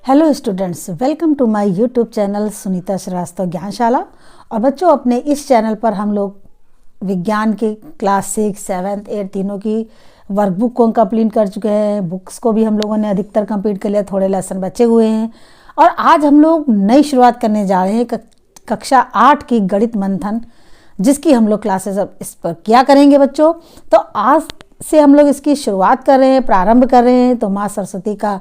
Hello students, welcome to my YouTube channel Sunita Srivastava Gyanshala. और बच्चों, अपने इस चैनल पर हम लोग विज्ञान के क्लास 6, 7, 8 तीनों की वर्कबुक को कंप्लीट कर चुके हैं। बुक्स को भी हम लोगों ने अधिकतर कंप्लीट कर लिया, थोड़े लेसन बचे हुए हैं। और आज हम लोग नई शुरुआत करने जा रहे हैं कक्षा 8 की गणित मंथन, जिसकी हम लोग क्लासेस अब इस पर किया करेंगे बच्चों। तो आज से हम लोग इसकी शुरुआत कर रहे हैं, प्रारंभ कर रहे हैं। तो माँ सरस्वती का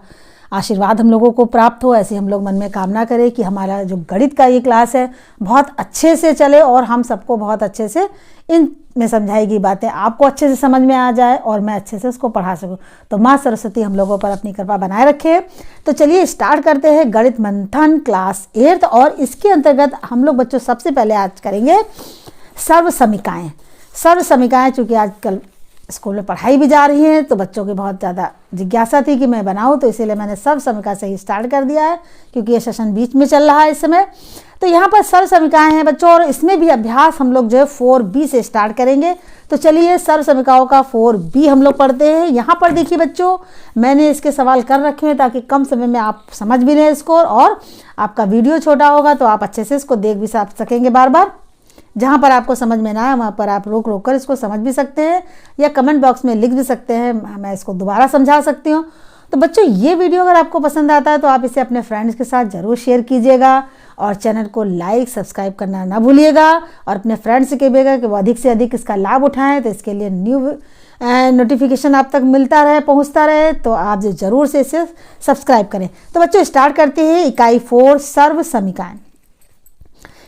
आशीर्वाद हम लोगों को प्राप्त हो, ऐसे हम लोग मन में कामना करें कि हमारा जो गणित का ये क्लास है बहुत अच्छे से चले और हम सबको बहुत अच्छे से इन में समझाई गई बातें आपको अच्छे से समझ में आ जाए और मैं अच्छे से उसको पढ़ा सकूं। तो माँ सरस्वती हम लोगों पर अपनी कृपा बनाए रखे। तो चलिए स्टार्ट करते हैं गणित मंथन क्लास 8। और इसके अंतर्गत हम लोग बच्चों सबसे पहले आज करेंगे सर्व समीकरण। सर्व समीकरण चूँकि आजकल स्कूल में पढ़ाई भी जा रही है तो बच्चों की बहुत ज़्यादा जिज्ञासा थी कि मैं बनाऊं, तो इसीलिए मैंने सर्व समीकरण से ही स्टार्ट कर दिया है, क्योंकि ये सेशन बीच में चल रहा है इस समय। तो यहाँ पर सर्व समीकरण है बच्चों, और इसमें भी अभ्यास हम लोग जो है 4B से स्टार्ट करेंगे। तो चलिए सर्व समीकरणों का 4B हम लोग पढ़ते हैं। यहाँ पर देखिए बच्चों, मैंने इसके सवाल कर रखे हैं ताकि कम समय में आप समझ भी लें इसको, और आपका वीडियो छोटा होगा तो आप अच्छे से इसको देख भी सकेंगे बार बार। जहाँ पर आपको समझ में ना आए वहाँ पर आप रोक कर इसको समझ भी सकते हैं या कमेंट बॉक्स में लिख भी सकते हैं, मैं इसको दोबारा समझा सकती हूँ। तो बच्चों, ये वीडियो अगर आपको पसंद आता है तो आप इसे अपने फ्रेंड्स के साथ ज़रूर शेयर कीजिएगा और चैनल को लाइक सब्सक्राइब करना ना भूलिएगा, और अपने फ्रेंड्स से कहिएगा कि वो अधिक से अधिक इसका लाभ उठाएँ। तो इसके लिए न्यू नोटिफिकेशन आप तक मिलता रहे, पहुँचता रहे, तो आप ज़रूर से इसे सब्सक्राइब करें। तो बच्चों स्टार्ट करते हैं इकाई 4 सर्व समीकरण।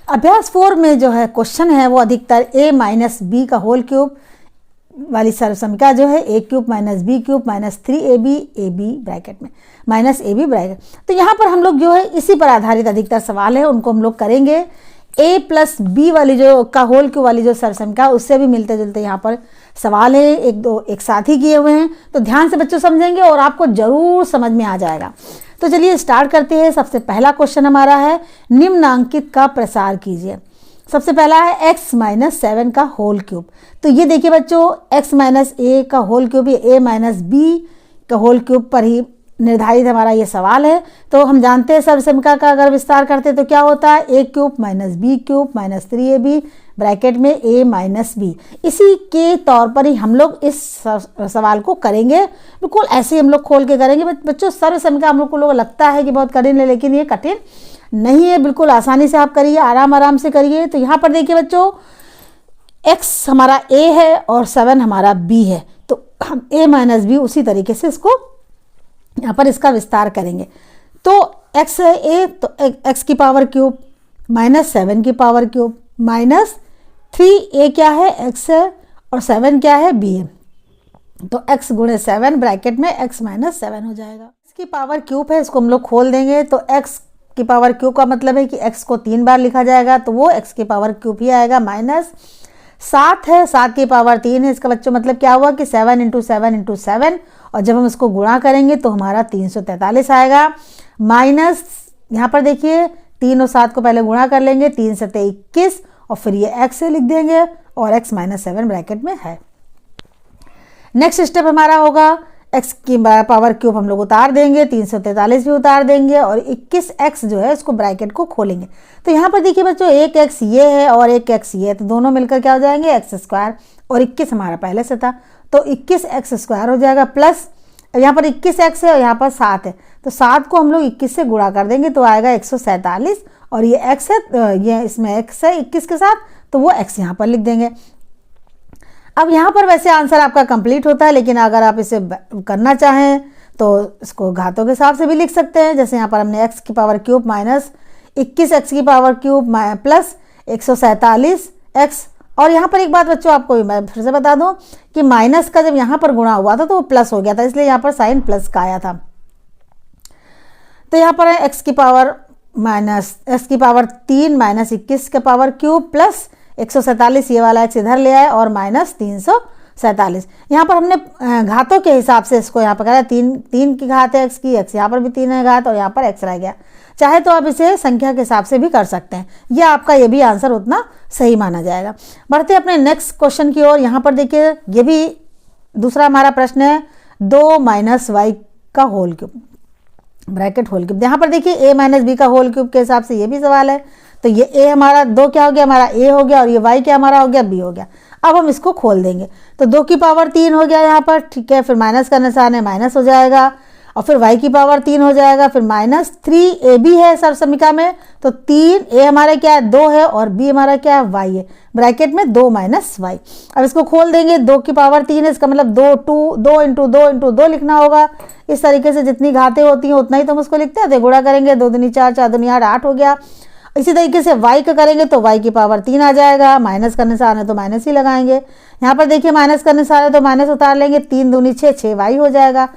अभ्यास 4 में जो है क्वेश्चन है वो अधिकतर a माइनस बी का होल क्यूब वाली सर्व समीकरण जो है a cube minus B cube minus 3ab ab bracket में माइनस ab ब्रैकेट। तो यहाँ पर हम लोग जो है इसी पर आधारित अधिकतर सवाल है उनको हम लोग करेंगे। a प्लस बी वाली जो का होल क्यूब वाली जो सर्व समीकरण, उससे भी मिलते जुलते यहाँ पर सवाल है, एक दो एक साथ ही किए हुए हैं। तो ध्यान से बच्चों समझेंगे और आपको जरूर समझ में आ जाएगा। तो चलिए स्टार्ट करते हैं। सबसे पहला क्वेश्चन हमारा है निम्नांकित का प्रसार कीजिए। सबसे पहला है x माइनस 7 का होल क्यूब। तो ये देखिए बच्चों, x माइनस ए का होल क्यूब, ये a माइनस बी का होल क्यूब पर ही निर्धारित हमारा ये सवाल है। तो हम जानते हैं सर्व समीकरण का अगर विस्तार करते हैं तो क्या होता है, a cube minus B cube minus 3ab bracket में a माइनस बी। इसी के तौर पर ही हम लोग इस सवाल को करेंगे, बिल्कुल ऐसे ही हम लोग खोल के करेंगे। बच्चों सर्व समीकरण हम लोग को लगता है कि बहुत कठिन है, लेकिन ये कठिन नहीं है, बिल्कुल आसानी से आप करिए, आराम आराम से करिए। तो यहाँ पर देखिए बच्चों, x हमारा a है और 7 हमारा b है, तो हम a माइनस बी उसी तरीके से इसको यहाँ पर इसका विस्तार करेंगे। तो x है a, तो x की पावर क्यूब माइनस 7 की पावर क्यूब माइनस 3a क्या है, x है, और 7 क्या है, b है। तो x गुणे 7 ब्रैकेट में x माइनस 7 हो जाएगा। इसकी पावर क्यूब है, इसको हम लोग खोल देंगे। तो x की पावर क्यूब का मतलब है कि x को 3 बार लिखा जाएगा, तो वो x की पावर क्यूब ही आएगा। माइनस 7 है, 7 की पावर 3 है, इसका बच्चों मतलब क्या हुआ कि 7 इंटू 7 इंटू 7, और जब हम इसको गुणा करेंगे तो हमारा 343 आएगा। माइनस यहाँ पर देखिए 3 और 7 को पहले गुणा कर लेंगे, 3 से 21, और फिर ये x से लिख देंगे और x माइनस 7 ब्रैकेट में है। नेक्स्ट स्टेप हमारा होगा x की पावर क्यूब हम लोग उतार देंगे, 343 भी उतार देंगे, और 21x जो है इसको ब्रैकेट को खोलेंगे। तो यहाँ पर देखिए बच्चों, एक x ये है और एक x ये है, तो दोनों मिलकर क्या हो जाएंगे, एक्स स्क्वायर, और 21 हमारा पहले से था तो 21x स्क्वायर हो जाएगा। प्लस यहाँ पर 21x है और यहाँ पर 7 है, तो 7 को हम लोग 21 से गुणा कर देंगे तो आएगा 147, और ये x है, ये इसमें x है 21 के साथ, तो वो x यहाँ पर लिख देंगे। अब यहाँ पर वैसे आंसर आपका कंप्लीट होता है, लेकिन अगर आप इसे करना चाहें तो इसको घातों के हिसाब से भी लिख सकते हैं। जैसे यहाँ पर हमने x की पावर क्यूब माइनस 21x की पावर क्यूब प्लस 147x, और यहाँ पर एक बात बच्चों आपको मैं फिर से बता दूँ कि माइनस का जब यहाँ पर गुणा हुआ था तो वो प्लस हो गया था, इसलिए यहाँ पर साइन प्लस का आया था। तो यहाँ पर है x की पावर माइनस x की पावर 3 माइनस 21 का पावर क्यूब प्लस 147, ये वाला x इधर ले आए, और माइनस 347। यहाँ पर हमने घातों के हिसाब से इसको यहाँ पर करा, 3 की घात है x की, x यहाँ पर भी 3 है घात, और यहाँ पर x रह गया। चाहे तो आप इसे संख्या के हिसाब से भी कर सकते हैं, या आपका ये भी आंसर उतना सही माना जाएगा। बढ़ते अपने नेक्स्ट क्वेश्चन की ओर। यहाँ पर देखिए, ये भी दूसरा हमारा प्रश्न है, 2 माइनस वाई का whole cube. Bracket whole cube. यहाँ पर देखिए a माइनस बी का होल क्यूब के हिसाब से ये भी सवाल है, तो ये a हमारा 2 क्या हो गया, हमारा a हो गया, और ये y क्या हमारा हो गया, b हो गया। अब हम इसको खोल देंगे तो 2 की पावर 3 हो गया यहाँ पर, ठीक है। फिर माइनस का निशान है, माइनस हो जाएगा, और फिर y की पावर 3 हो जाएगा, फिर -3ab है सर्व समीकरण में, तो 3a हमारा क्या है, 2 है, और b हमारा क्या है, y है, ब्रैकेट में 2 माइनस y। अब इसको खोल देंगे, 2 की पावर 3 है, इसका मतलब 2 इंटू 2 लिखना होगा। इस तरीके से जितनी घातें होती हैं उतना ही तो हम उसको लिखते हैं, तो गुणा करेंगे, 2 दूनी 4, 4 दूनी 8, 8 हो गया। इसी तरीके से y का करेंगे तो y की पावर 3 आ जाएगा, माइनस का निशान है तो माइनस ही लगाएंगे। यहाँ पर देखिए माइनस का निशान है तो माइनस उतार लेंगे, 3 दूनी 6, 6y हो जाएगा,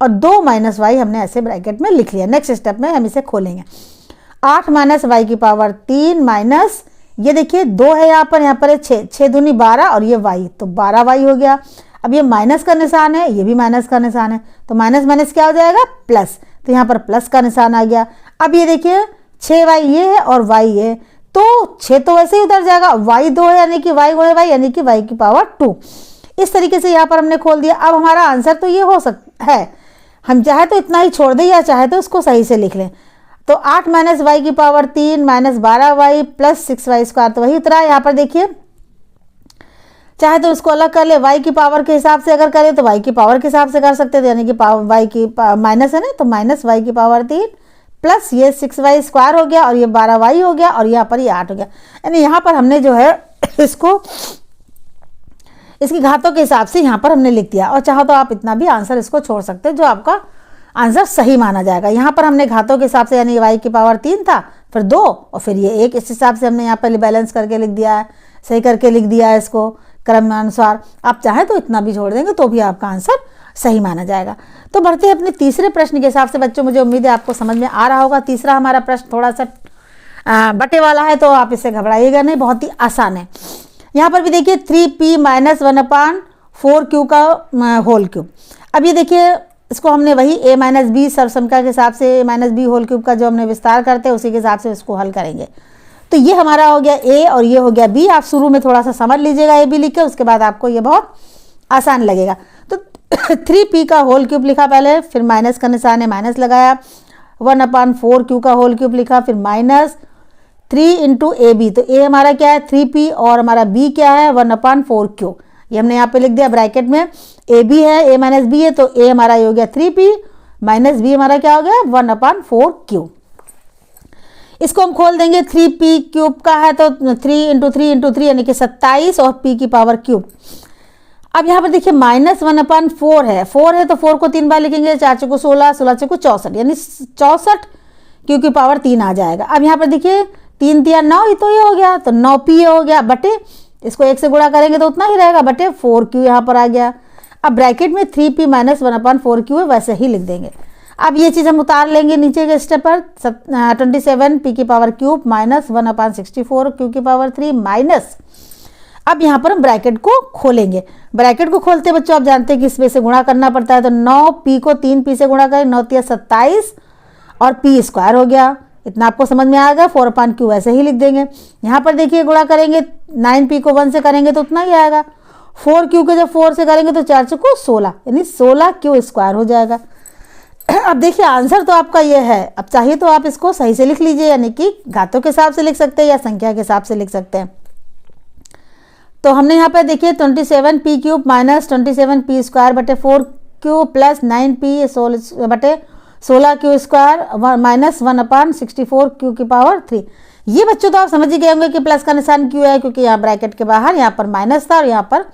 और 2 माइनस वाई हमने ऐसे ब्रैकेट में लिख लिया। नेक्स्ट स्टेप में हम इसे खोलेंगे, 8 माइनस वाई की पावर 3 माइनस, ये देखिए 2 है यहाँ पर है 6, 6 दूनी 12, और ये y, तो 12y हो गया। अब ये माइनस का निशान है, ये भी माइनस का निशान है, तो माइनस माइनस क्या हो जाएगा, प्लस, तो यहाँ पर प्लस का निशान आ गया। अब ये देखिए 6y ये है और y ये, तो 6 तो वैसे ही उतर जाएगा, y 2 है यानी कि y गुणे y यानी कि y की पावर 2। इस तरीके से यहाँ पर हमने खोल दिया। अब हमारा आंसर तो ये हो सकता है, हम चाहे तो इतना ही छोड़ दें या चाहे तो इसको सही से लिख लें। तो 8 माइनस वाई की power 3 minus 12y plus 6y square, तो वही उतरा। यहाँ पर देखिए चाहे तो इसको अलग कर ले, y की पावर के हिसाब से अगर करें तो y की पावर के हिसाब से कर सकते थे, यानी कि y की माइनस है ना, तो माइनस y की पावर 3 प्लस ये 6y स्क्वायर हो गया, और ये 12y हो गया, और यहाँ पर ये 8 हो गया। यानी यहाँ पर हमने जो है इसको इसकी घातों के हिसाब से यहाँ पर हमने लिख दिया, और चाहो तो आप इतना भी आंसर इसको छोड़ सकते हैं जो आपका आंसर सही माना जाएगा। यहाँ पर हमने घातों के हिसाब से, यानी y की पावर 3 था, फिर 2 और फिर ये 1, इस हिसाब से हमने यहाँ पर बैलेंस करके लिख दिया है, सही करके लिख दिया है इसको क्रमानुसार। आप चाहें तो इतना भी छोड़ देंगे तो भी आपका आंसर सही माना जाएगा। तो बढ़ते हैं अपने तीसरे प्रश्न के हिसाब से। बच्चों मुझे उम्मीद है आपको समझ में आ रहा होगा। तीसरा हमारा प्रश्न थोड़ा सा बटे वाला है, तो आप इससे घबराइएगा नहीं, बहुत ही आसान है। यहाँ पर भी देखिए 3p माइनस 1/4q का होल क्यूब। अब ये देखिए इसको हमने वही a माइनस बी सर्वसमीकरण के हिसाब से a minus B whole cube का जो हमने विस्तार करते हैं उसी के हिसाब से इसको हल करेंगे। तो ये हमारा हो गया a और ये हो गया b। आप शुरू में थोड़ा सा समझ लीजिएगा a b लिख के, उसके बाद आपको ये बहुत आसान लगेगा। तो 3p का होल क्यूब लिखा पहले, फिर माइनस का निशान है माइनस लगाया, 1/4q का होल क्यूब लिखा, फिर माइनस 3 इंटू ए बी। तो a हमारा क्या है 3p और हमारा b क्या है 1/4q। ये हमने यहाँ पे लिख दिया ब्रैकेट में, ए बी है a माइनस बी है, तो a हमारा ये हो गया 3p माइनस b हमारा क्या हो गया 1/4q। इसको हम खोल देंगे, 3p क्यूब का है तो 3 इंटू 3 इंटू 3 यानी कि 27 और p की पावर क्यूब। अब यहाँ पर देखिए -1/4 है, 4 है तो 4 को 3 बार लिखेंगे, 4 चौको 16, 16 चौको 64 यानी 64 क्यू की पावर 3 आ जाएगा। अब यहाँ पर देखिए 3 तिया 9 ही तो ये हो गया, तो 9p हो गया बटे, इसको 1 से गुणा करेंगे तो उतना ही रहेगा बटे 4q यहाँ पर आ गया। अब ब्रैकेट में 3p माइनस 1/4q है, वैसे ही लिख देंगे। अब ये चीज़ हम उतार लेंगे नीचे के स्टेप पर, 27 p की पावर क्यूब माइनस 1/64 q की पावर 3 माइनस, अब यहाँ पर हम ब्रैकेट को खोलेंगे। ब्रैकेट को खोलते बच्चों आप जानते हैं कि इसमें से गुणा करना पड़ता है, तो 9p को 3p से गुणा करें, 9 तिया 27 और p स्क्वायर हो गया। इतना आपको समझ में आ गया, 4/q वैसे ही लिख देंगे। यहाँ पर देखिए गुणा करेंगे, 9p को 1 से करेंगे तो उतना ही आएगा, 4q को जब 4 से करेंगे तो 4 चौको 16 यानी 16q स्क्वायर हो जाएगा। अब देखिए आंसर तो आपका ये है। अब चाहिए तो आप इसको सही से लिख लीजिए, यानी कि घातों के हिसाब से लिख सकते हैं या संख्या के हिसाब से लिख सकते हैं। तो हमने यहाँ पे देखिए 27p cube minus 27p square बटे 4q प्लस 9p बटे 16q स्क्वायर माइनस 1/64q की पावर 3। ये बच्चों तो आप समझ ही गए होंगे कि प्लस का निशान क्यों है, क्योंकि यहाँ ब्रैकेट के बाहर यहाँ पर माइनस था और यहाँ पर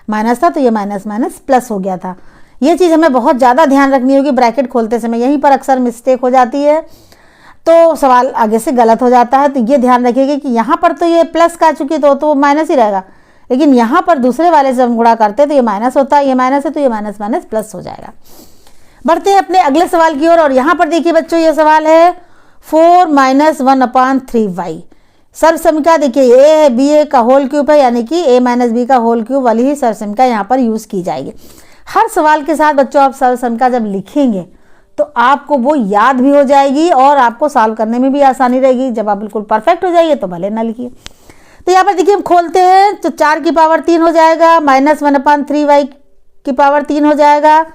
माइनस था, तो ये माइनस माइनस प्लस हो गया था। ये चीज़ हमें बहुत ज़्यादा ध्यान रखनी होगी ब्रैकेट खोलते समय, यहीं पर अक्सर मिस्टेक हो जाती है तो सवाल आगे से गलत हो जाता है। तो ये ध्यान रखिएगा कि यहाँ पर तो ये प्लस का चुकी तो माइनस ही रहेगा, लेकिन यहाँ पर दूसरे वाले से हम गुणा करते हैं तो ये माइनस होता है, ये माइनस है तो ये माइनस माइनस प्लस हो जाएगा। बढ़ते हैं अपने अगले सवाल की ओर, और यहाँ पर देखिए बच्चों ये सवाल है 4 माइनस 1/3y। सर्व समीकरण देखिए a है b का होल क्यूब है, यानी कि a माइनस बी का होल क्यूब वाली ही सर्व समीकरण यहाँ पर यूज़ की जाएगी। हर सवाल के साथ बच्चों आप सर्व समीकरण जब लिखेंगे तो आपको वो याद भी हो जाएगी और आपको सॉल्व करने में भी आसानी रहेगी। जब आप बिल्कुल परफेक्ट हो जाइए तो भले ना लिखिए। तो यहाँ पर देखिए हम खोलते हैं तो 4 की पावर 3 हो जाएगा, माइनस 1/3y की पावर 3 हो जाएगा,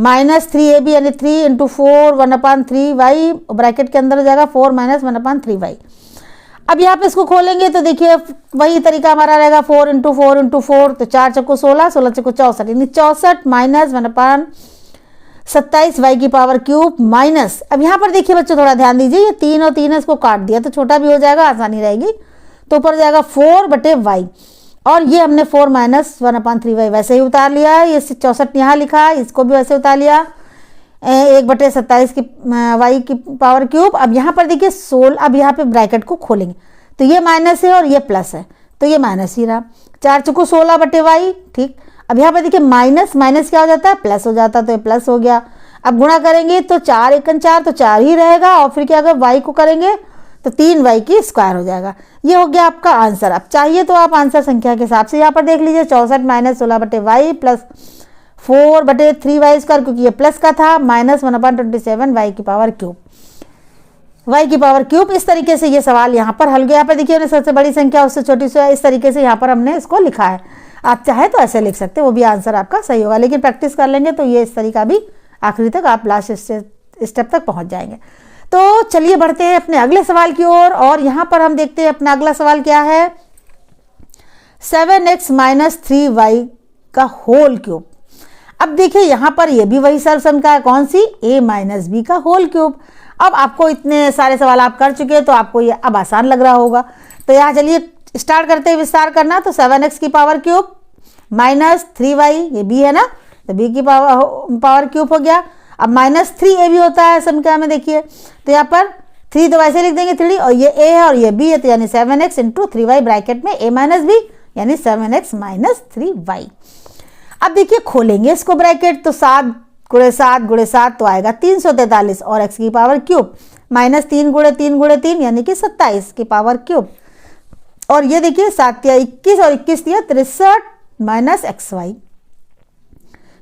-3ab यानी 3 × 4 1/3y ब्रैकेट के अंदर हो जाएगा 4 - 1/3y। अब यहाँ पे इसको खोलेंगे तो देखिए वही तरीका हमारा रहेगा 4 × 4 × 4 तो 4 चक्को 16, 16 चक्को 64 यानी 64 - 1/27 y की पावर क्यूब माइनस। अब यहाँ पर देखिए बच्चों थोड़ा ध्यान दीजिए, ये 3 और 3 है, इसको काट दिया तो छोटा भी हो जाएगा, आसानी रहेगी। तो ऊपर जाएगा 4/y और ये हमने 4 - 1/3y वैसे ही उतार लिया है। ये 64 यहाँ लिखा है, इसको भी वैसे उतार लिया 1/27 की y की पावर क्यूब। अब यहाँ पर देखिए 16, अब यहाँ पे ब्रैकेट को खोलेंगे तो ये माइनस है और ये प्लस है तो ये माइनस ही रहा, 4 चौको 16/y। ठीक, अब यहाँ पर देखिए माइनस माइनस क्या हो जाता है, प्लस हो जाता है, तो ये प्लस हो गया। अब गुणा करेंगे तो 4 × 1 = 4 तो 4 ही रहेगा और फिर क्या अगर y को करेंगे तो 3y की स्क्वायर हो जाएगा। ये हो गया आपका आंसर। अब चाहिए तो आप आंसर संख्या के हिसाब से यहाँ पर देख लीजिए 64 - 16/y प्लस 4/3y स्क्वायर, क्योंकि ये प्लस का था, माइनस 1/27 y की पावर क्यूब, y की पावर क्यूब। इस तरीके से ये सवाल यहाँ पर हल गया। यहाँ पर देखिए सबसे बड़ी संख्या उससे छोटी से, इस तरीके से यहाँ पर हमने इसको लिखा है। आप चाहे तो ऐसे लिख सकते हैं, वो भी आंसर आपका सही होगा, लेकिन प्रैक्टिस कर लेंगे तो ये इस तरीका भी आखिरी तक आप लास्ट स्टेप तक पहुँच जाएंगे। तो चलिए बढ़ते हैं अपने अगले सवाल की ओर और यहाँ पर हम देखते हैं अपना अगला सवाल क्या है, 7x - 3y का होल क्यूब। अब देखिए यहाँ पर ये भी वही सर्वसम का है, कौन सी, a - b का होल क्यूब। अब आपको इतने सारे सवाल आप कर चुके हैं तो आपको ये अब आसान लग रहा होगा। तो यहाँ चलिए स्टार्ट करते हैं विस्तार करना। तो 7x की पावर क्यूब माइनस 3y, ये b है ना, तो b की पावर क्यूब हो गया। अब -3ab होता है समीकरण में, देखिए तो यहाँ पर 3 तो वैसे लिख देंगे 3, और ये a है और ये b है, तो यानी 7x × 3y ब्रैकेट में a - b यानी 7x - 3y। अब देखिए खोलेंगे इसको ब्रैकेट तो 7 × 7 × 7 तो आएगा 343 और x की पावर क्यूब -3 × 3 × 3 यानी कि 27 की पावर क्यूब। और ये देखिए 7 × 21 और 21 दिया 63 - xy,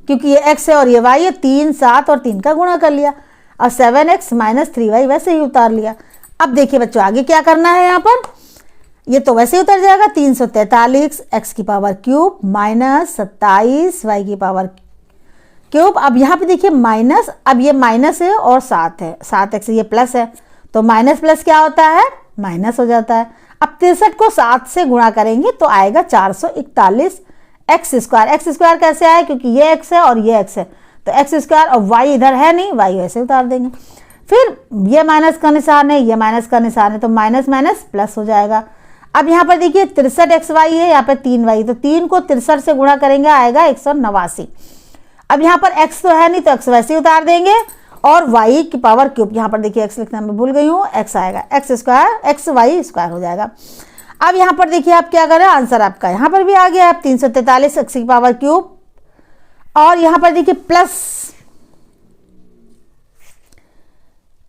क्योंकि ये x है और ये y है, 3 7 और 3 का गुणा कर लिया और 7x - 3y वैसे ही उतार लिया। अब देखिए बच्चों आगे क्या करना है, यहाँ पर ये तो वैसे ही उतर जाएगा 343 x की पावर क्यूब माइनस 27 y की पावर क्यूब। अब यहाँ पे देखिए माइनस, अब ये माइनस है और 7 है, 7x ये प्लस है, तो माइनस प्लस क्या होता है, माइनस हो जाता है। अब 63 को 7 से गुणा करेंगे तो आएगा 441 एक्स स्क्वायर कैसे आया, क्योंकि ये x है और ये x है, तो एक्स स्क्वायर और y इधर है नहीं, y वैसे उतार देंगे। फिर ये माइनस का निशान है, ये माइनस का निशान है, तो माइनस माइनस प्लस हो जाएगा। अब यहाँ पर देखिए 63xy है, यहाँ पे 3y, तो 3 को 63 से गुणा करेंगे आएगा 189। अब यहाँ पर x तो है नहीं तो x वैसे ही उतार देंगे और y की पावर क्यूब, यहाँ पर देखिए x लिखना मैं भूल गई हूँ, x आएगा xy स्क्वायर हो जाएगा। अब यहाँ पर देखिए आप क्या करें, आंसर आपका यहाँ पर भी आ गया, आप 343 x की पावर क्यूब और यहाँ पर देखिए प्लस,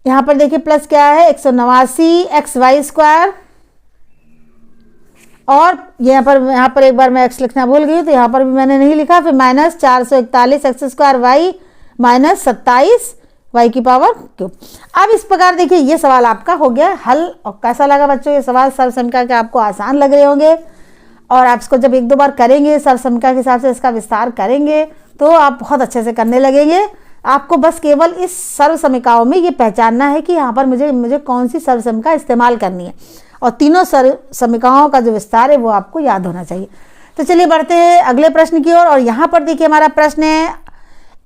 यहाँ पर देखिए प्लस क्या है 189 xy स्क्वायर, और यहाँ पर एक बार मैं x लिखना भूल गई तो यहाँ पर भी मैंने नहीं लिखा, फिर minus 441 x square y minus 27 y की पावर क्यूब। अब इस प्रकार देखिए ये सवाल आपका हो गया हल। और कैसा लगा बच्चों ये सवाल, सर्वसमीकरण के आपको आसान लग रहे होंगे और आप इसको जब 1-2 बार करेंगे सर्वसमीकरण के हिसाब से इसका विस्तार करेंगे तो आप बहुत अच्छे से करने लगेंगे। आपको बस केवल इस सर्वसमीकरणों में ये पहचानना है कि यहाँ पर मुझे कौन सी सर्वसमीकरण इस्तेमाल करनी है, और तीनों समीकरणों का जो विस्तार है वो आपको याद होना चाहिए। तो चलिए बढ़ते हैं अगले प्रश्न की ओर और यहाँ पर देखिए हमारा प्रश्न है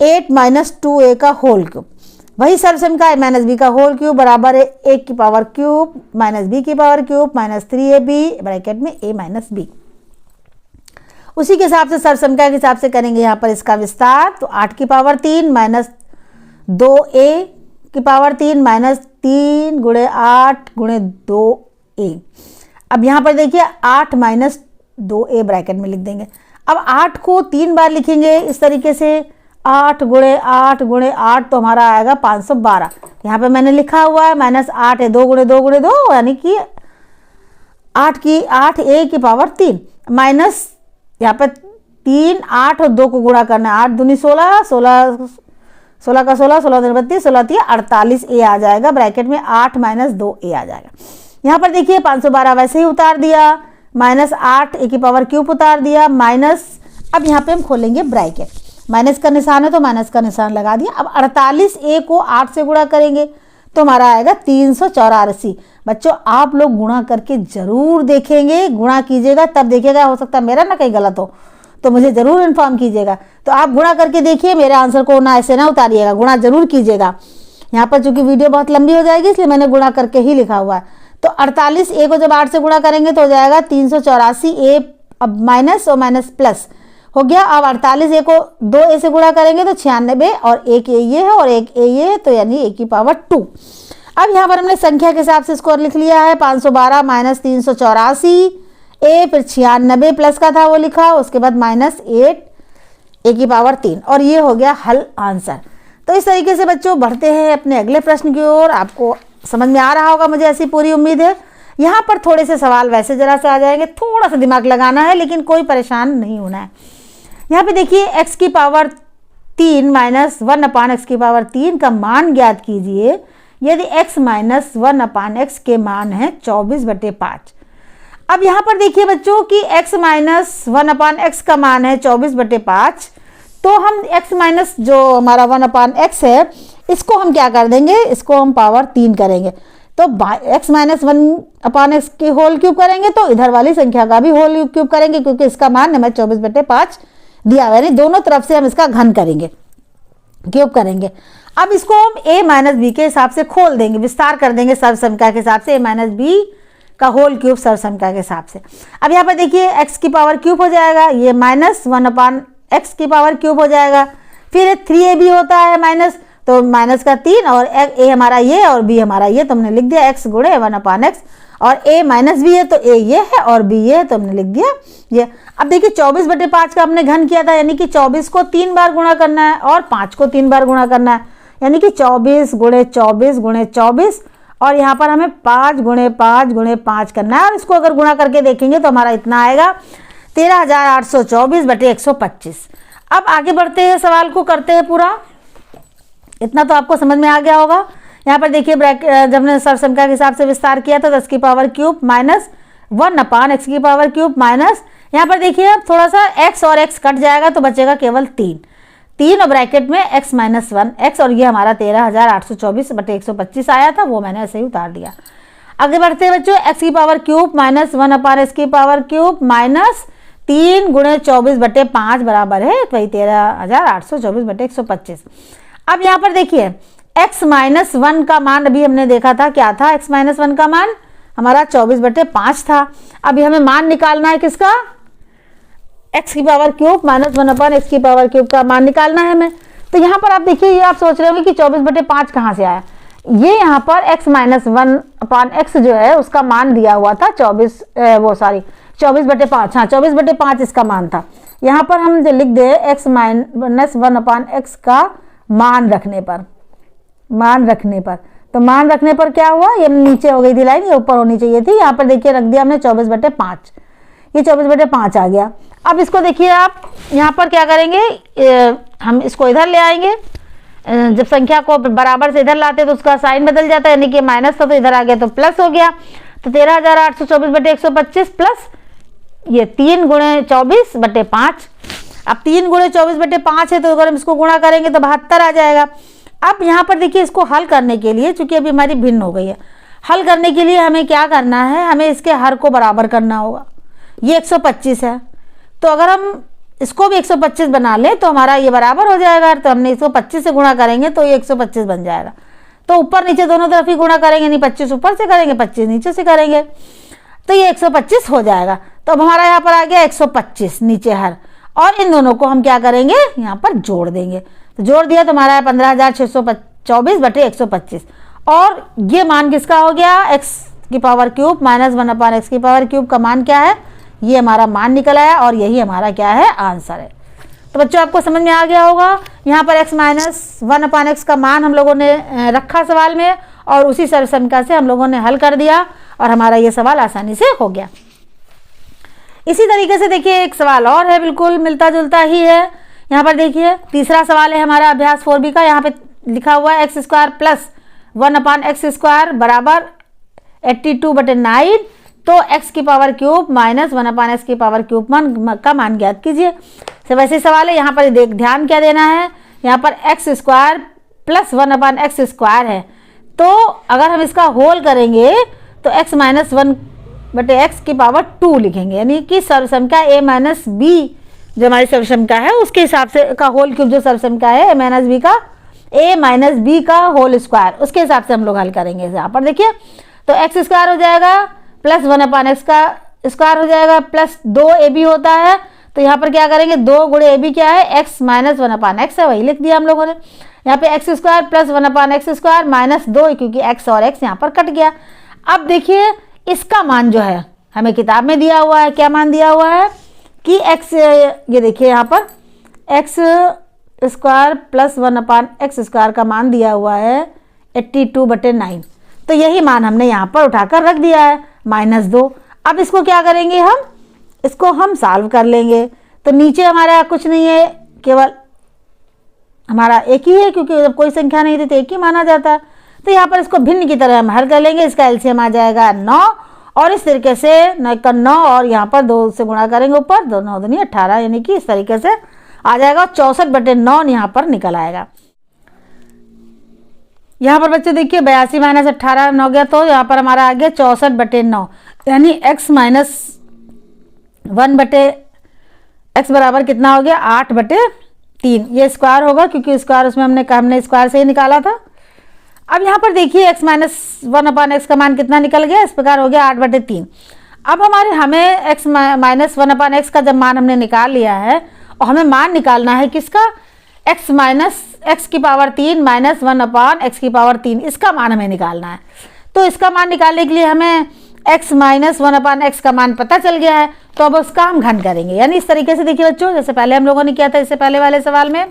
8 - 2a का होल क्यूब। वही सर्वसमीकरण a - b का होल क्यूब बराबर है a की पावर क्यूब माइनस b की power cube minus 3ab bracket में a - b। उसी के हिसाब से सर्वसमीकरण के हिसाब से करेंगे यहाँ पर इसका विस्तार, तो 8 की पावर 3 माइनस 2a की पावर 3 माइनस 3 × 8 × 2a। अब यहाँ पर देखिए 8 - 2a ब्रैकेट में लिख देंगे। अब 8 को 3 बार लिखेंगे इस तरीके से, 8 × 8 × 8 तो हमारा आएगा 512। यहाँ पे मैंने लिखा हुआ है माइनस 8 है 2 × 2 × 2 यानी कि 8a की पावर 3 माइनस यहाँ पे 3 8 और 2 को गुणा करना है, 8 दूनी 16 16 का 16 16 32 16 48 a आ जाएगा ब्रैकेट में, 8 - 2a आ जाएगा। यहाँ पर देखिए 512 वैसे ही उतार दिया, माइनस 8 a की पावर क्यूब उतार दिया, माइनस अब यहाँ पे हम खोलेंगे ब्रैकेट। माइनस का निशान है तो माइनस का निशान लगा दिया। अब 48a को 8 से गुणा करेंगे तो हमारा आएगा 384। बच्चों आप लोग गुणा करके जरूर देखेंगे, गुणा कीजिएगा तब देखिएगा, हो सकता है मेरा ना कहीं गलत हो तो मुझे जरूर इन्फॉर्म कीजिएगा। तो आप गुणा करके देखिए, मेरे आंसर को ना ऐसे ना उतारिएगा, गुणा जरूर कीजिएगा। यहाँ पर चूंकि वीडियो बहुत लंबी हो जाएगी इसलिए मैंने गुणा करके ही लिखा हुआ है। तो 48a को जब 8 से गुणा करेंगे तो हो जाएगा 384a, अब माइनस और माइनस प्लस हो गया। अब 48a को 2a से गुणा करेंगे तो 96 और एक a ये है और एक a ये है, तो यानी a की पावर 2। अब यहाँ पर हमने संख्या के हिसाब से स्कोर लिख लिया है, 512 माइनस 384 a, फिर 96 प्लस का था वो लिखा, उसके बाद माइनस 8 a की पावर 3, और ये हो गया हल आंसर। तो इस तरीके से बच्चों बढ़ते हैं अपने अगले प्रश्न की ओर। आपको समझ में आ रहा होगा, मुझे ऐसी पूरी उम्मीद है। यहाँ पर थोड़े से सवाल वैसे जरा से आ जाएंगे, थोड़ा सा दिमाग लगाना है, लेकिन कोई परेशान नहीं होना है। यहाँ पे देखिए x की पावर 3 माइनस 1/x की पावर 3 का मान ज्ञात कीजिए यदि x माइनस 1/x के मान है 24/5। अब यहाँ पर देखिए बच्चों कि x माइनस 1/x का मान है 24/5, तो हम x माइनस जो हमारा 1/x है इसको हम क्या कर देंगे, इसको हम पावर 3 करेंगे। तो x माइनस 1/x की होल क्यूब करेंगे तो इधर वाली संख्या का भी होल क्यूब करेंगे, क्योंकि इसका मान हमें 24/5 दिया हुआ है, यानी दोनों तरफ से हम इसका घन करेंगे, क्यूब करेंगे। अब इसको हम a माइनस बी के हिसाब से खोल देंगे, विस्तार कर देंगे सर्वसंख्या के हिसाब से, a माइनस बी का होल क्यूब सर्वसंख्या के हिसाब से। अब यहाँ पर देखिए x की पावर क्यूब हो जाएगा, ये माइनस 1/x की पावर क्यूब हो जाएगा। फिर 3ab होता है माइनस, तो माइनस का 3 और a हमारा ये और b हमारा ये, तो हमने लिख दिया x गुणे 1/x, और a माइनस बी है तो a ये है और b ये है तो हमने लिख दिया ये। अब देखिए 24/5 का हमने घन किया था, यानी कि 24 को 3 बार गुणा करना है और 5 को 3 बार गुणा करना है, यानी कि 24 गुणे 24 गुणे 24, और यहाँ पर हमें 5 गुणे 5 गुणे 5 करना है, और इसको अगर गुणा करके देखेंगे तो हमारा इतना आएगा 13,824/125। अब आगे बढ़ते हैं, सवाल को करते हैं पूरा। इतना तो आपको समझ में आ गया होगा। यहाँ पर देखिए ब्रैकेट जब हमने सर्वसंख्या के हिसाब से विस्तार किया था 10 की पावर क्यूब माइनस 1/x की पावर क्यूब माइनस, यहाँ पर देखिए अब थोड़ा सा x और x कट जाएगा तो बचेगा केवल 3 और ब्रैकेट में x माइनस 1x, और ये हमारा 13,824/125 आया था, वो मैंने ऐसे ही उतार दिया। आगे बढ़ते हैं बच्चों, x की पावर क्यूब माइनस 1/x की पावर क्यूब माइनस 3 गुणे 24/5 बराबर है वही 13,824/125। अब यहाँ पर देखिए x माइनस 1 का मान अभी हमने देखा था, क्या था x माइनस 1 का मान हमारा 24/5 था। अभी हमें मान निकालना है किसका, x की पावर क्यूब माइनस 1/x की पावर क्यूब का मान निकालना है हमें। तो यहाँ पर आप देखिए, ये आप सोच रहे होंगे कि 24/5 कहाँ से आया, ये यहाँ पर x माइनस 1/x जो है उसका मान दिया हुआ था 24/5, हाँ 24/5 इसका मान था। यहाँ पर हम जो लिख दे x माइनस 1/x का मान रखने पर, तो मान रखने पर क्या हुआ, ये नीचे हो गई थी लाइन, ये ऊपर होनी चाहिए थी। यहाँ पर देखिए रख दिया हमने 24/5, ये 24/5 आ गया। अब इसको देखिए आप यहाँ पर क्या करेंगे, हम इसको इधर ले आएंगे। जब संख्या को बराबर से इधर लाते तो उसका साइन बदल जाता है, यानी कि माइनस था तो इधर आ गया तो प्लस हो गया। तो 13,824/125 प्लस ये 3 गुणे 24/5। अब 3 गुणे 24/5 है तो अगर हम इसको गुणा करेंगे तो 72 आ जाएगा। अब यहाँ पर देखिए इसको हल करने के लिए, चूंकि अभी हमारी भिन्न हो गई है, हल करने के लिए हमें क्या करना है, हमें इसके हर को बराबर करना होगा। ये 125 है, तो अगर हम इसको भी 125 बना लें तो हमारा ये बराबर हो जाएगा। तो हमने इसको 25 से गुणा करेंगे तो ये 125 बन जाएगा। तो ऊपर नीचे दोनों तरफ ही गुणा करेंगे, नहीं 25 ऊपर से करेंगे 25 नीचे से करेंगे, तो ये 125 हो जाएगा। तो अब हमारा यहाँ पर आ गया 125 नीचे हर, और इन दोनों को हम क्या करेंगे यहाँ पर जोड़ देंगे। तो जोड़ दिया तो हमारा 15,624/125, और ये मान किसका हो गया, x की पावर क्यूब माइनस 1/x की पावर क्यूब का मान क्या है, ये हमारा मान निकल आया, और यही हमारा क्या है, आंसर है। तो बच्चों आपको समझ में आ गया होगा। यहाँ पर x माइनस 1/x का मान हम लोगों ने रखा सवाल में, और उसी सर्वसंख्या से हम लोगों ने हल कर दिया, और हमारा ये सवाल आसानी से हो गया। इसी तरीके से देखिए एक सवाल और है, बिल्कुल मिलता जुलता ही है। यहाँ पर देखिए तीसरा सवाल है हमारा अभ्यास 4b का। यहाँ पे लिखा हुआ है x² प्लस 1/x² बराबर 82/9, तो x की पावर क्यूब माइनस 1/x की पावर क्यूब का मान ज्ञात कीजिए। से वैसे सवाल है, यहाँ पर ध्यान क्या देना है, यहाँ पर एक्स स्क्वायर प्लस 1/x² है, तो अगर हम इसका होल करेंगे तो x माइनस 1/x² लिखेंगे, यानी कि सर्वसंख्या a माइनस बी जो हमारी सर्वसंख्या है उसके हिसाब से का होल क्यूब जो सर्वसंख्या है a माइनस बी का होल स्क्वायर, उसके हिसाब से हम लोग हल करेंगे। यहाँ पर देखिए तो x² हो जाएगा प्लस 1/x का स्क्वायर हो जाएगा प्लस 2ab होता है, तो यहाँ पर क्या करेंगे 2 गुणे ab क्या है x माइनस 1/x है, वही लिख दिया हम लोगों ने। यहाँ पे x² प्लस 1/x² माइनस 2, क्योंकि x और x यहाँ पर कट गया। अब देखिए इसका मान जो है हमें किताब में दिया हुआ है, क्या मान दिया हुआ है कि x, ये देखिए यहाँ पर x² प्लस 1/x² का मान दिया हुआ है 82/9, तो यही मान हमने यहाँ पर उठाकर रख दिया है -2। अब इसको क्या करेंगे, हम इसको हम सॉल्व कर लेंगे, तो नीचे हमारा कुछ नहीं है, केवल हमारा एक ही है, क्योंकि जब कोई संख्या नहीं थी तो एक ही माना जाता। तो यहाँ पर इसको भिन्न की तरह हम हल कर लेंगे, इसका एलसीएम आ जाएगा 9, और इस तरीके से 9 का 9 और यहाँ पर 2 से गुणा करेंगे ऊपर, 2 9 दूनी 18, यानी कि इस तरीके से आ जाएगा 64/9 यहाँ पर निकल आएगा। यहाँ पर बच्चे देखिए 82 माइनस 18 9 गया, तो यहाँ पर हमारा आ गया 64/9, यानी x माइनस 1/x बराबर कितना हो गया 8/3, ये स्क्वायर होगा क्योंकि स्क्वायर उसमें हमने स्क्वायर से ही निकाला था। अब यहाँ पर देखिए x माइनस 1/x का मान कितना निकल गया, इस प्रकार हो गया 8/3। अब हमें x माइनस 1/x का जब मान हमने निकाल लिया है और हमें मान निकालना है किसका, x minus x³ minus 1/x³, इसका मान हमें निकालना है। तो इसका मान निकालने के लिए हमें x माइनस 1/x का मान पता चल गया है, तो अब उसका हम घन करेंगे, यानी इस तरीके से देखिए बच्चों, जैसे पहले हम लोगों ने किया था, इससे पहले वाले सवाल में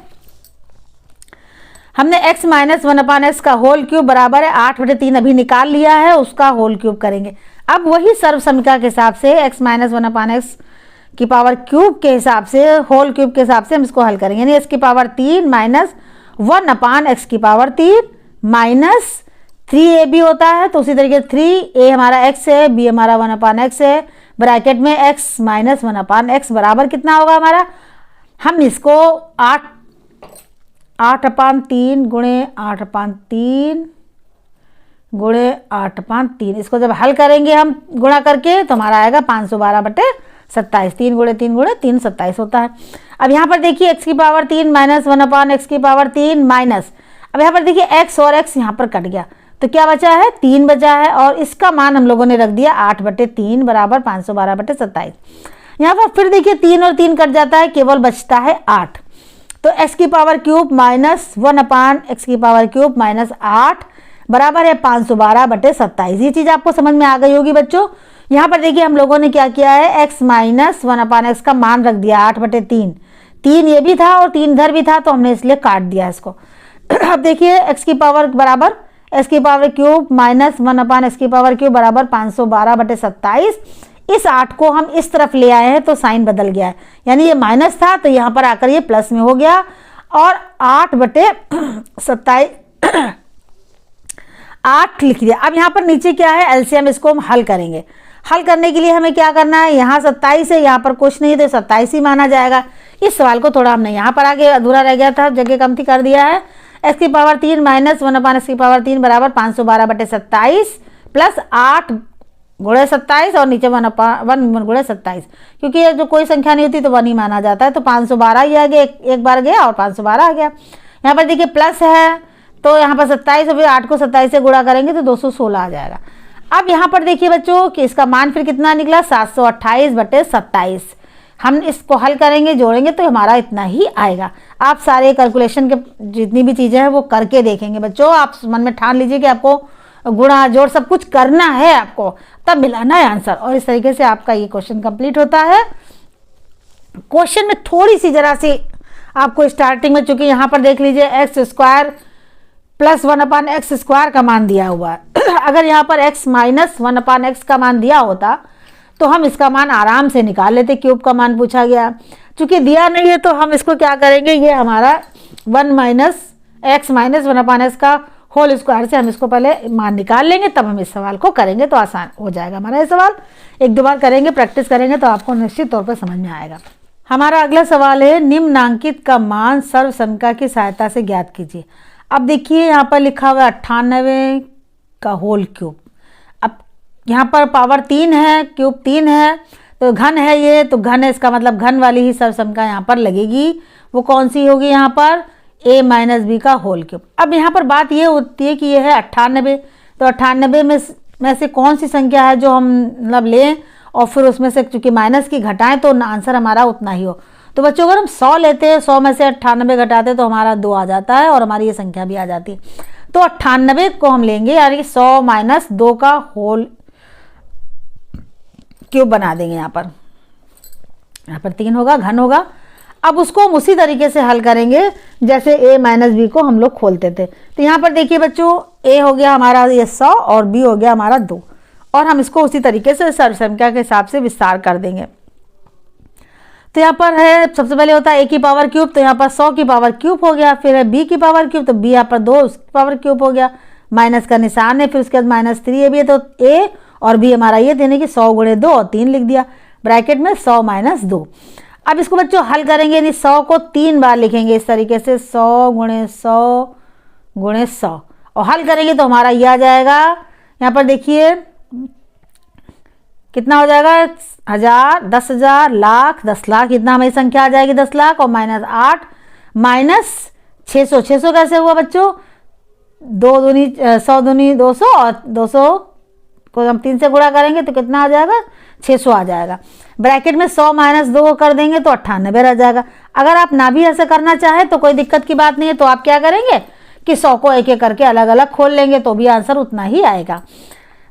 हमने x माइनस 1/x का होल क्यूब बराबर है 8/3 अभी निकाल लिया है, उसका होल क्यूब करेंगे। अब वही सर्वसंख्या के हिसाब से x माइनस 1/x³ के हिसाब से, होल क्यूब के हिसाब से हम इसको हल करेंगे, यानी x³ minus 1/x³ minus 3ab होता है, तो उसी तरीके 3a हमारा x है, b हमारा 1/x है, ब्रैकेट में x माइनस 1/x बराबर कितना होगा हमारा, हम इसको 8/3 गुणे 8/3 गुणे 8/3, इसको जब हल करेंगे हम गुणा करके तो हमारा आएगा 512/27, 3 गुणे 3 गुणे 3 27 होता है। अब यहाँ पर देखिए x³ माइनस 1/x³ माइनस, अब यहाँ पर देखिए x और x यहाँ पर कट गया, तो क्या बचा है 3 बचा है, और इसका मान हम लोगों ने रख दिया 8/3 बराबर 512/27। यहाँ पर फिर देखिए 3 और 3 कट जाता है, केवल बचता है 8, तो x³ माइनस 1/x³ माइनस 8 बराबर है 512/27। ये चीज आपको समझ में आ गई होगी बच्चों। यहाँ पर देखिए हम लोगों ने क्या किया है, x माइनस 1/x का मान रख दिया 8/3, 3 ये भी था और 3 इधर भी था, तो हमने इसलिए काट दिया इसको। अब देखिए x³ बराबर x³ माइनस 1/x³ बराबर 512/27, इस 8 को हम इस तरफ ले आए हैं तो साइन बदल गया है, यानी ये माइनस था तो यहाँ पर आकर ये प्लस में हो गया, और 8/27 8 लिख दिया। अब यहाँ पर नीचे क्या है, एलसीएम, इसको हम हल करेंगे। हल करने के लिए हमें क्या करना है, यहाँ 27 है, यहाँ पर कुछ नहीं तो 27 ही माना जाएगा। इस सवाल को थोड़ा हमने यहाँ पर आगे अधूरा रह गया था, जगह कम थी, कर दिया है। x³ माइनस 1/x³ बराबर 512/27 प्लस 8 गुणे 27 और नीचे 1 गुणे 27, क्योंकि ये जो कोई संख्या नहीं होती तो 1 ही माना जाता है, तो 512 ही आ गया, एक बार गया और 512 आ गया। यहाँ पर देखिए प्लस है, तो यहाँ पर 27 और फिर 8 को 27 से गुणा करेंगे तो 216 आ जाएगा। अब यहाँ पर देखिए बच्चों कि इसका मान फिर कितना निकला, 728/27। हम इसको हल करेंगे, जोड़ेंगे तो हमारा इतना ही आएगा। आप सारे कैलकुलेशन के जितनी भी चीज़ें हैं वो करके देखेंगे बच्चों। आप मन में ठान लीजिए कि आपको गुणा जोड़ सब कुछ करना है, आपको तब मिलाना है आंसर, और इस तरीके से आपका ये क्वेश्चन कंप्लीट होता है। क्वेश्चन में थोड़ी सी जरा सी आपको स्टार्टिंग में, चूंकि यहाँ पर देख लीजिए x² प्लस 1/x² का मान दिया हुआ है, अगर यहाँ पर x माइनस 1/x का मान दिया होता तो हम इसका मान आराम से निकाल लेते, क्यूब का मान पूछा गया, चूंकि दिया नहीं है तो हम इसको क्या करेंगे, ये हमारा 1 माइनस x माइनस 1/x का होल स्क्वायर से हम इसको पहले मान निकाल लेंगे, तब हम इस सवाल को करेंगे तो आसान हो जाएगा हमारा ये सवाल। 1-2 बार करेंगे, प्रैक्टिस करेंगे तो आपको निश्चित तौर पर समझ में आएगा। हमारा अगला सवाल है निम्नांकित का मान सर्वसंख्या की सहायता से ज्ञात कीजिए। अब देखिए यहाँ पर लिखा हुआ है 98 का होल क्यूब। अब यहाँ पर पावर 3 है, क्यूब 3 है, तो घन है ये, तो घन है, इसका मतलब घन वाली ही सर्वसंख्या यहाँ पर लगेगी। वो कौन सी होगी यहाँ पर? a माइनस बी का होल क्यूब। अब यहाँ पर बात ये होती है कि ये है 98, तो 98 में से कौन सी संख्या है जो हम मतलब लें और फिर उसमें से चूंकि माइनस की घटाएं तो आंसर हमारा उतना ही हो। तो बच्चों अगर हम 100 लेते हैं, 100 में से 98 घटाते हैं तो हमारा 2 आ जाता है और हमारी ये संख्या भी आ जाती है। तो 98 को हम लेंगे, यानी 100 माइनस 2 का होल क्यूब बना देंगे। यहाँ पर 3 होगा, घन होगा। अब उसको हम उसी तरीके से हल करेंगे जैसे a माइनस बी को हम लोग खोलते थे। तो यहाँ पर देखिए बच्चों, a हो गया हमारा ये 100 और b हो गया हमारा 2, और हम इसको उसी तरीके से सर्वसंख्या के हिसाब से विस्तार कर देंगे। तो यहाँ पर है, सबसे पहले होता है a की पावर क्यूब, तो यहाँ पर 100 की पावर क्यूब हो गया। फिर है b की पावर क्यूब, तो b यहाँ पर 2 उसकी पावर क्यूब हो गया, माइनस का निशान है। फिर उसके बाद -3 ये भी है, तो a और b हमारा ये देने की 100 गुणे 2 और 3 लिख दिया ब्रैकेट में 100 माइनस 2। अब इसको बच्चों हल करेंगे, यानी 100 को 3 बार लिखेंगे इस तरीके से, 100 गुणे 100 गुणे 100, और हल करेंगे तो हमारा ये आ जाएगा। यहाँ पर देखिए कितना हो जाएगा, 1000, 10,000, लाख, 10 लाख, इतना हमारी संख्या आ जाएगी 10 लाख। और -8 माइनस 600, 600 कैसे हुआ बच्चों? 2 दूनी 100 दूनी 200 और 200 को हम 3 से गुणा करेंगे तो कितना आ जाएगा? 600 आ जाएगा। ब्रैकेट में 100 माइनस 2 कर देंगे तो 98 रह जाएगा। अगर आप ना भी ऐसे करना चाहें तो कोई दिक्कत की बात नहीं है, तो आप क्या करेंगे कि 100 को एक एक करके अलग अलग खोल लेंगे तो भी आंसर उतना ही आएगा।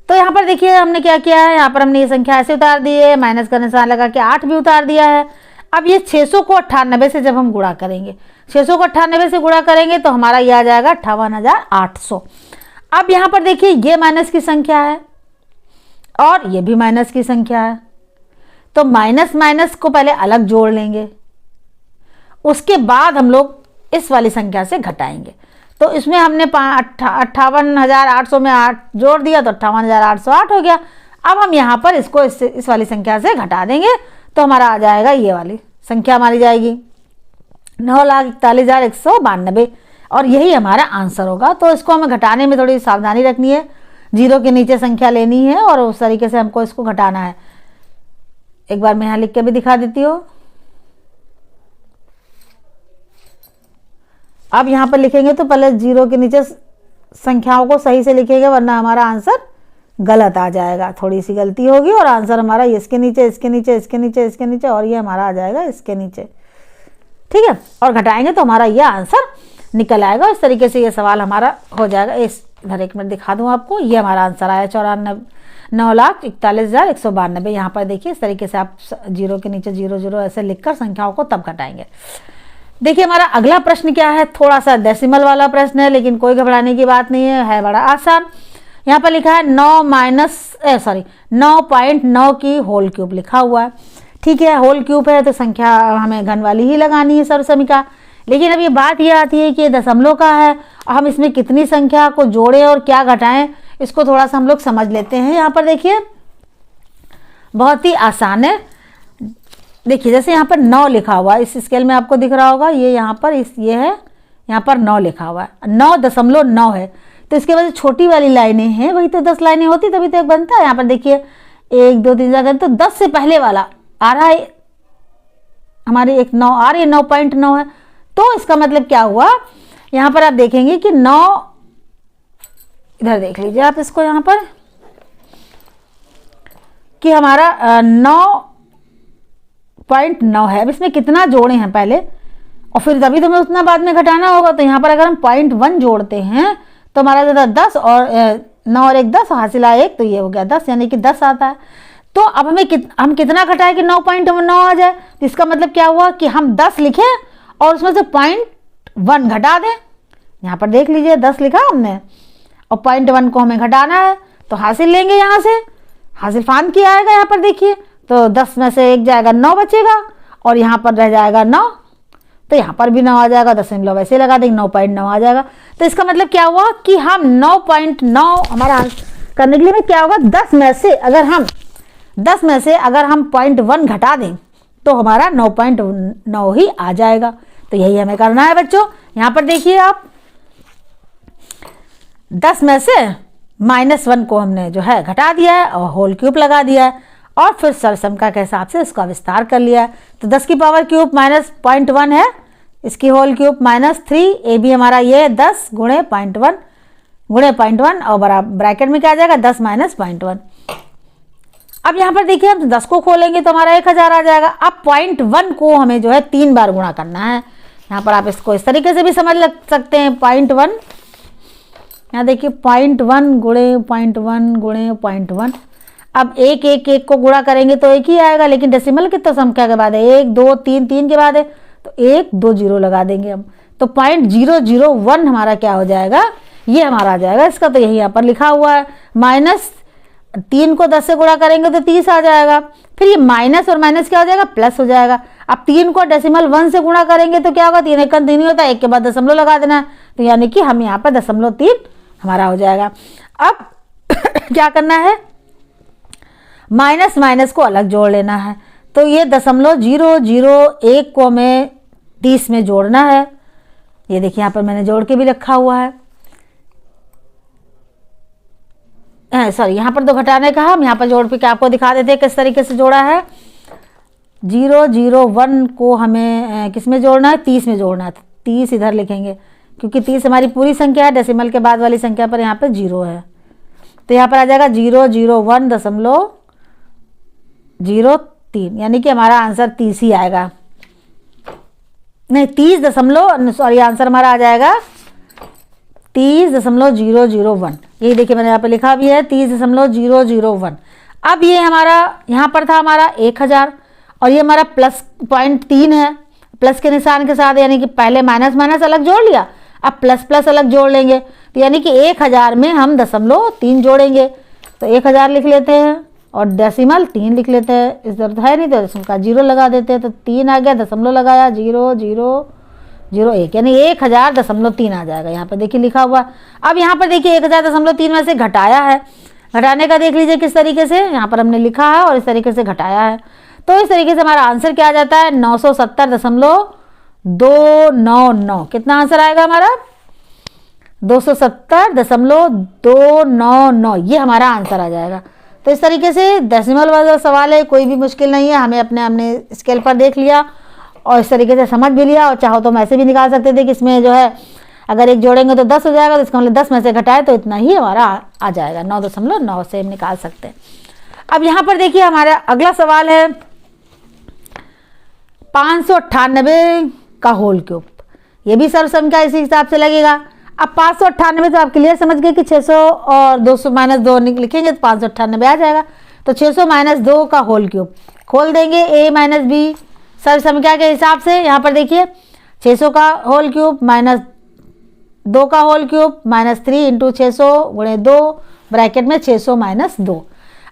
तो यहाँ पर देखिए हमने क्या किया है, यहाँ पर हमने ये संख्या ऐसे उतार दी है, माइनस का निशान लगा के 8 भी उतार दिया है। अब ये 600 को 98 से जब हम गुणा करेंगे, 600 को 98 से गुणा करेंगे तो हमारा ये आ जाएगा 58,800। अब यहाँ पर देखिए ये माइनस की संख्या है और ये भी माइनस की संख्या है, तो माइनस माइनस को पहले अलग जोड़ लेंगे, उसके बाद हम लोग इस वाली संख्या से घटाएंगे। तो इसमें हमने 58,800 में 8 जोड़ दिया तो 58,808 हो गया। अब हम यहाँ पर इसको इस वाली संख्या से घटा देंगे तो हमारा आ जाएगा, ये वाली संख्या हमारी जाएगी 9,41,192, और यही हमारा आंसर होगा। तो इसको हमें घटाने में थोड़ी सावधानी रखनी है, 0 के नीचे संख्या लेनी है और उस तरीके से हमको इसको घटाना है। एक बार मैं यहाँ लिख के भी दिखा देती हूँ। अब यहाँ पर लिखेंगे तो पहले 0 के नीचे संख्याओं को सही से लिखेंगे, वरना हमारा आंसर गलत आ जाएगा, थोड़ी सी गलती होगी और आंसर हमारा इसके नीचे, इसके नीचे, इसके नीचे, इसके नीचे, और ये हमारा आ जाएगा इसके नीचे। ठीक है, और घटाएंगे तो हमारा ये आंसर निकल आएगा। इस तरीके से ये सवाल हमारा हो जाएगा। इधर एक मिनट दिखा दूँ आपको, ये हमारा आंसर आया 9,41,192। यहाँ पर देखिए इस तरीके से आप 0 के नीचे 0 0 ऐसे लिखकर संख्याओं को तब घटाएंगे। देखिए हमारा अगला प्रश्न क्या है, थोड़ा सा डेसिमल वाला प्रश्न है, लेकिन कोई घबराने की बात नहीं है बड़ा आसान। यहाँ पर लिखा है 9.9 की होल क्यूब लिखा हुआ है। ठीक है, होल क्यूब है तो संख्या हमें घन वाली ही लगानी है सर्वसमीका। लेकिन अब ये बात ये आती है कि ये दशमलव का है और हम इसमें कितनी संख्या को जोड़ें और क्या घटाएं, इसको थोड़ा सा हम लोग समझ लेते हैं। यहाँ पर देखिए बहुत ही आसान है। देखिए जैसे यहाँ पर 9 लिखा हुआ है, इस स्केल में आपको दिख रहा होगा, ये यहाँ पर ये है, यहाँ पर 9 लिखा हुआ है, 9.9 है, तो इसके बाद छोटी वाली लाइनें हैं, वही तो 10 लाइनें होती तभी तो एक बनता है। यहाँ पर देखिए 1 2 3 4 तो 10 से पहले वाला आ रहा है, हमारी एक 9 आ रही है, 9.9 है। तो इसका मतलब क्या हुआ, यहाँ पर आप देखेंगे कि 9, इधर देख लीजिए आप इसको यहाँ पर कि हमारा 9.9 है। अब इसमें कितना जोड़े हैं पहले और फिर तभी तो हमें उतना बाद में घटाना होगा। तो यहाँ पर अगर हम 0.1 जोड़ते हैं तो हमारा जो 10 और 9 और 1 10 हासिल आया 1, तो ये हो गया 10, यानी कि 10 आता है। तो अब हमें हम कितना घटाएं कि 9.9 आ जाए। तो इसका मतलब क्या हुआ कि हम 10 लिखें और उसमें से 0.1 घटा दें। यहाँ पर देख लीजिए 10 लिखा हमने और 0.1 को हमें घटाना है, तो हासिल लेंगे, यहाँ से हासिल फान किया आएगा। यहाँ पर देखिए तो 10 में से 1 जाएगा, 9 बचेगा और यहाँ पर रह जाएगा 9, तो यहाँ पर भी 9 आ जाएगा, दशमलव वैसे लगा देंगे, 9.9 आ जाएगा। तो इसका मतलब क्या हुआ कि हम 9.9 हमारा आंसर करने के लिए क्या होगा, 10 में से अगर हम 0.1 घटा दें तो हमारा 9.9 ही आ जाएगा। तो यही हमें करना है बच्चों। यहाँ पर देखिए आप 10 में से -1 को हमने जो है घटा दिया है और होल क्यूब लगा दिया है और फिर सरसंख्या के हिसाब से इसका विस्तार कर लिया है। तो 10 की पावर क्यूब -0.1 है, इसकी होल क्यूब -3, ए भी हमारा ये 10 गुणे 0.1 और बराबर ब्रैकेट में क्या आ जाएगा 10 - 0.1। अब यहाँ पर देखिए हम 10 को खोलेंगे तो हमारा 1000 आ जाएगा। अब 0.1 को हमें जो है 3 बार गुणा करना है। यहाँ पर आप इसको इस तरीके से भी समझ सकते हैं। 0.1 यहाँ देखिए 0.1 गुणे 0.1 गुणे 0.1। अब एक को गुणा करेंगे तो एक ही आएगा, लेकिन डेसिमल कितना संख्या के बाद है 1 2 3 3 के बाद है तो 1 2 0 लगा देंगे हम। तो 0.001 हमारा क्या हो जाएगा, ये हमारा आ जाएगा इसका। तो यही यहाँ पर लिखा हुआ है। -3 को 10 से गुणा करेंगे तो 30 आ जाएगा। फिर ये माइनस और माइनस क्या हो जाएगा, प्लस हो जाएगा। अब 3 को डेसिमल 1 से गुणा करेंगे तो क्या होगा, 3 1 3 ही होता है, 1 के बाद दशमलव लगा देना है। तो यानी कि हम यहाँ पर 0.3 हमारा हो जाएगा। अब क्या करना है, माइनस माइनस को अलग जोड़ लेना है। तो ये 0.001 को हमें 30 में जोड़ना है। ये देखिए यहाँ पर मैंने जोड़ के भी रखा हुआ है। सॉरी, यहाँ पर तो घटाने का हम यहाँ पर जोड़ के आपको दिखा देते हैं किस तरीके से जोड़ा है। 0.001 को हमें किस में जोड़ना है, 30 में जोड़ना है। 30 इधर लिखेंगे क्योंकि 30 हमारी पूरी संख्या है, डेसिमल के बाद वाली संख्या पर यहाँ पर 0 है। तो यहाँ पर आ जाएगा 0.001.03, यानी कि हमारा आंसर 30 ही आएगा। नहीं 30 सॉरी आंसर हमारा आ जाएगा 30.001। ये देखिए मैंने यहाँ पे लिखा भी है 30.001। अब ये हमारा यहाँ पर था हमारा 1000 और ये हमारा +0.3 है, प्लस के निशान के साथ, यानी कि पहले माइनस माइनस अलग जोड़ लिया, अब प्लस प्लस अलग जोड़ लेंगे। तो यानी कि 1000 में हम 0.3 जोड़ेंगे। तो 1000 लिख लेते हैं और डेसिमल 3 लिख लेते हैं, इस जरूरत है नहीं तो उसका 0 लगा देते हैं। तो 3 आ गया, दशमलव लगाया 0.001, यानी 1000.3 आ जाएगा। यहाँ पर देखिए लिखा हुआ। अब यहाँ पर देखिए 1000.3 में से घटाया है, घटाने का देख लीजिए किस तरीके से, यहाँ पर हमने लिखा है और इस तरीके से घटाया है। तो इस तरीके से हमारा आंसर क्या आ जाता है 970.299। कितना आंसर आएगा हमारा 270.299, ये हमारा आंसर आ जाएगा। तो इस तरीके से डेसिमल वाला सवाल है, कोई भी मुश्किल नहीं है, हमें अपने स्केल पर देख लिया और इस तरीके से समझ भी लिया। और चाहो तो हम ऐसे भी निकाल सकते थे कि इसमें जो है अगर एक जोड़ेंगे तो 10 हो जाएगा, तो इसका मतलब 10 में से घटाए तो इतना ही हमारा आ जाएगा। 9.9 से हम निकाल सकते हैं। अब यहाँ पर देखिए हमारा अगला सवाल है 598 का होल क्यूब। ये भी सर्व संख्या इसी हिसाब से लगेगा। अब 598 तो आप क्लियर समझ गए कि 600 और 200 - 2 लिखेंगे तो 598 आ जाएगा। तो 600 - 2 का होल क्यूब खोल देंगे, a - b सर्व संख्या के हिसाब से। यहाँ पर देखिए 600 का होल क्यूब -2 का होल क्यूब -3 × 600 × 2 ब्रैकेट में 600 - 2।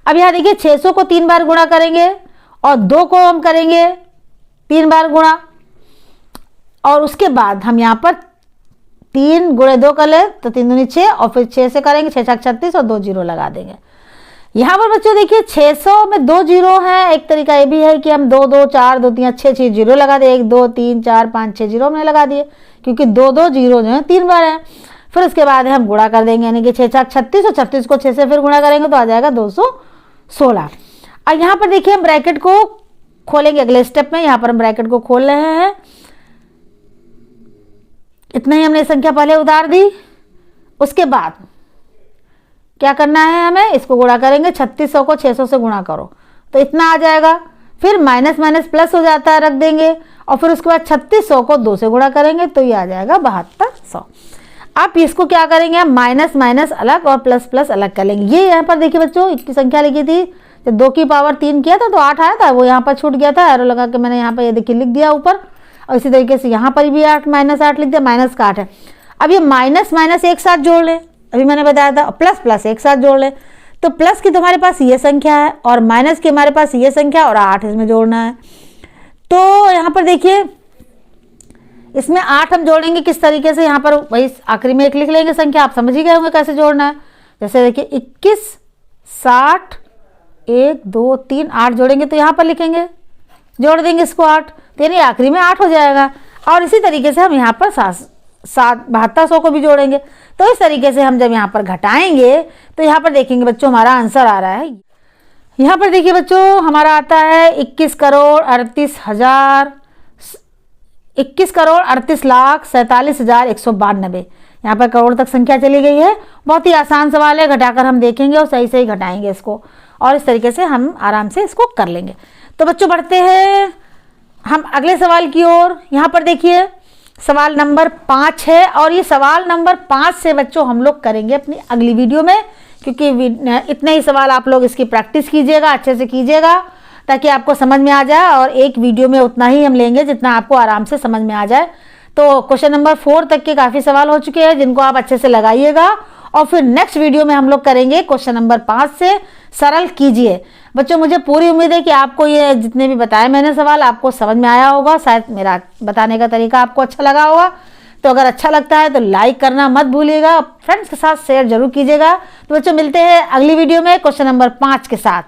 अब यहाँ देखिए 600 को 3 बार गुणा करेंगे और 2 को हम करेंगे 3 बार गुणा, और उसके बाद हम यहाँ पर 3 × 2 कर ले तो 3 दूनी 6 और फिर 6 से करेंगे 6 6 36 और 2 0 लगा देंगे। यहाँ पर बच्चों देखिए 600 में 2 0 है। एक तरीका ये भी है कि हम 2 2 4 2 3 6 6 0 लगा दे, 1 2 3 4 5 6 0 हमने लगा दिए, क्योंकि 2 2 0 जो है 3 बार है। फिर उसके बाद हम गुणा कर देंगे, यानी कि 6 6 36 और 36 को 6 से फिर गुणा करेंगे तो आ जाएगा 216। और यहाँ पर देखिए हम ब्रैकेट को खोलेंगे अगले स्टेप में। यहाँ पर हम ब्रैकेट को खोल रहे हैं, इतना ही हमने संख्या पहले उतार दी। उसके बाद क्या करना है, हमें इसको गुणा करेंगे, 3600 को 600 से गुणा करो तो इतना आ जाएगा। फिर माइनस माइनस प्लस हो जाता है, रख देंगे, और फिर उसके बाद 3600 को 2 से गुणा करेंगे तो ये आ जाएगा 7200। आप इसको क्या करेंगे, हम माइनस माइनस अलग और प्लस प्लस अलग कर लेंगे। ये यहाँ पर देखिए बच्चों की संख्या लिखी थी, जब 2 की पावर 3 किया था तो 8 आया था, वो यहाँ पर छूट गया था, एरो लगा के मैंने यहाँ पर ये देखिए लिख दिया ऊपर। और इसी तरीके से यहाँ पर भी 8 -8 लिख दिया, माइनस का 8 है। अब ये माइनस माइनस एक साथ जोड़ लें, अभी मैंने बताया था, प्लस प्लस एक साथ जोड़ लें। तो प्लस की तुम्हारे पास ये संख्या है और माइनस की हमारे पास ये संख्या और 8 इसमें जोड़ना है। तो यहाँ पर देखिए इसमें 8 हम जोड़ेंगे किस तरीके से, यहाँ पर वही आखिरी में 1 लिख लेंगे संख्या, आप समझ ही गए होंगे कैसे जोड़ना है। जैसे देखिए 21 60 1 2 3 8 जोड़ेंगे तो यहाँ पर लिखेंगे जोड़ देंगे इसको 8, तो यानी आखिरी में 8 हो जाएगा। और इसी तरीके से हम यहाँ पर 7200 को भी जोड़ेंगे। तो इस तरीके से हम जब यहाँ पर घटाएंगे तो यहाँ पर देखेंगे बच्चों हमारा आंसर आ रहा है। यहाँ पर देखिए बच्चों हमारा आता है 21,38,47,192। यहाँ पर करोड़ तक संख्या चली गई है। बहुत ही आसान सवाल है, घटाकर हम देखेंगे और सही सही घटाएंगे इसको, और इस तरीके से हम आराम से इसको कर लेंगे। तो बच्चों बढ़ते हैं हम अगले सवाल की ओर। यहाँ पर देखिए सवाल नंबर 5 है, और ये सवाल नंबर 5 से बच्चों हम लोग करेंगे अपनी अगली वीडियो में, क्योंकि इतने ही सवाल आप लोग इसकी प्रैक्टिस कीजिएगा, अच्छे से कीजिएगा, ताकि आपको समझ में आ जाए। और एक वीडियो में उतना ही हम लेंगे जितना आपको आराम से समझ में आ जाए। तो क्वेश्चन नंबर 4 तक के काफ़ी सवाल हो चुके हैं, जिनको आप अच्छे से लगाइएगा, और फिर नेक्स्ट वीडियो में हम लोग करेंगे क्वेश्चन नंबर 5 से सरल कीजिए। बच्चों मुझे पूरी उम्मीद है कि आपको ये जितने भी बताए मैंने सवाल आपको समझ में आया होगा, शायद मेरा बताने का तरीका आपको अच्छा लगा होगा। तो अगर अच्छा लगता है तो लाइक करना मत भूलिएगा, फ्रेंड्स के साथ शेयर जरूर कीजिएगा। तो बच्चों मिलते हैं अगली वीडियो में क्वेश्चन नंबर 5 के साथ।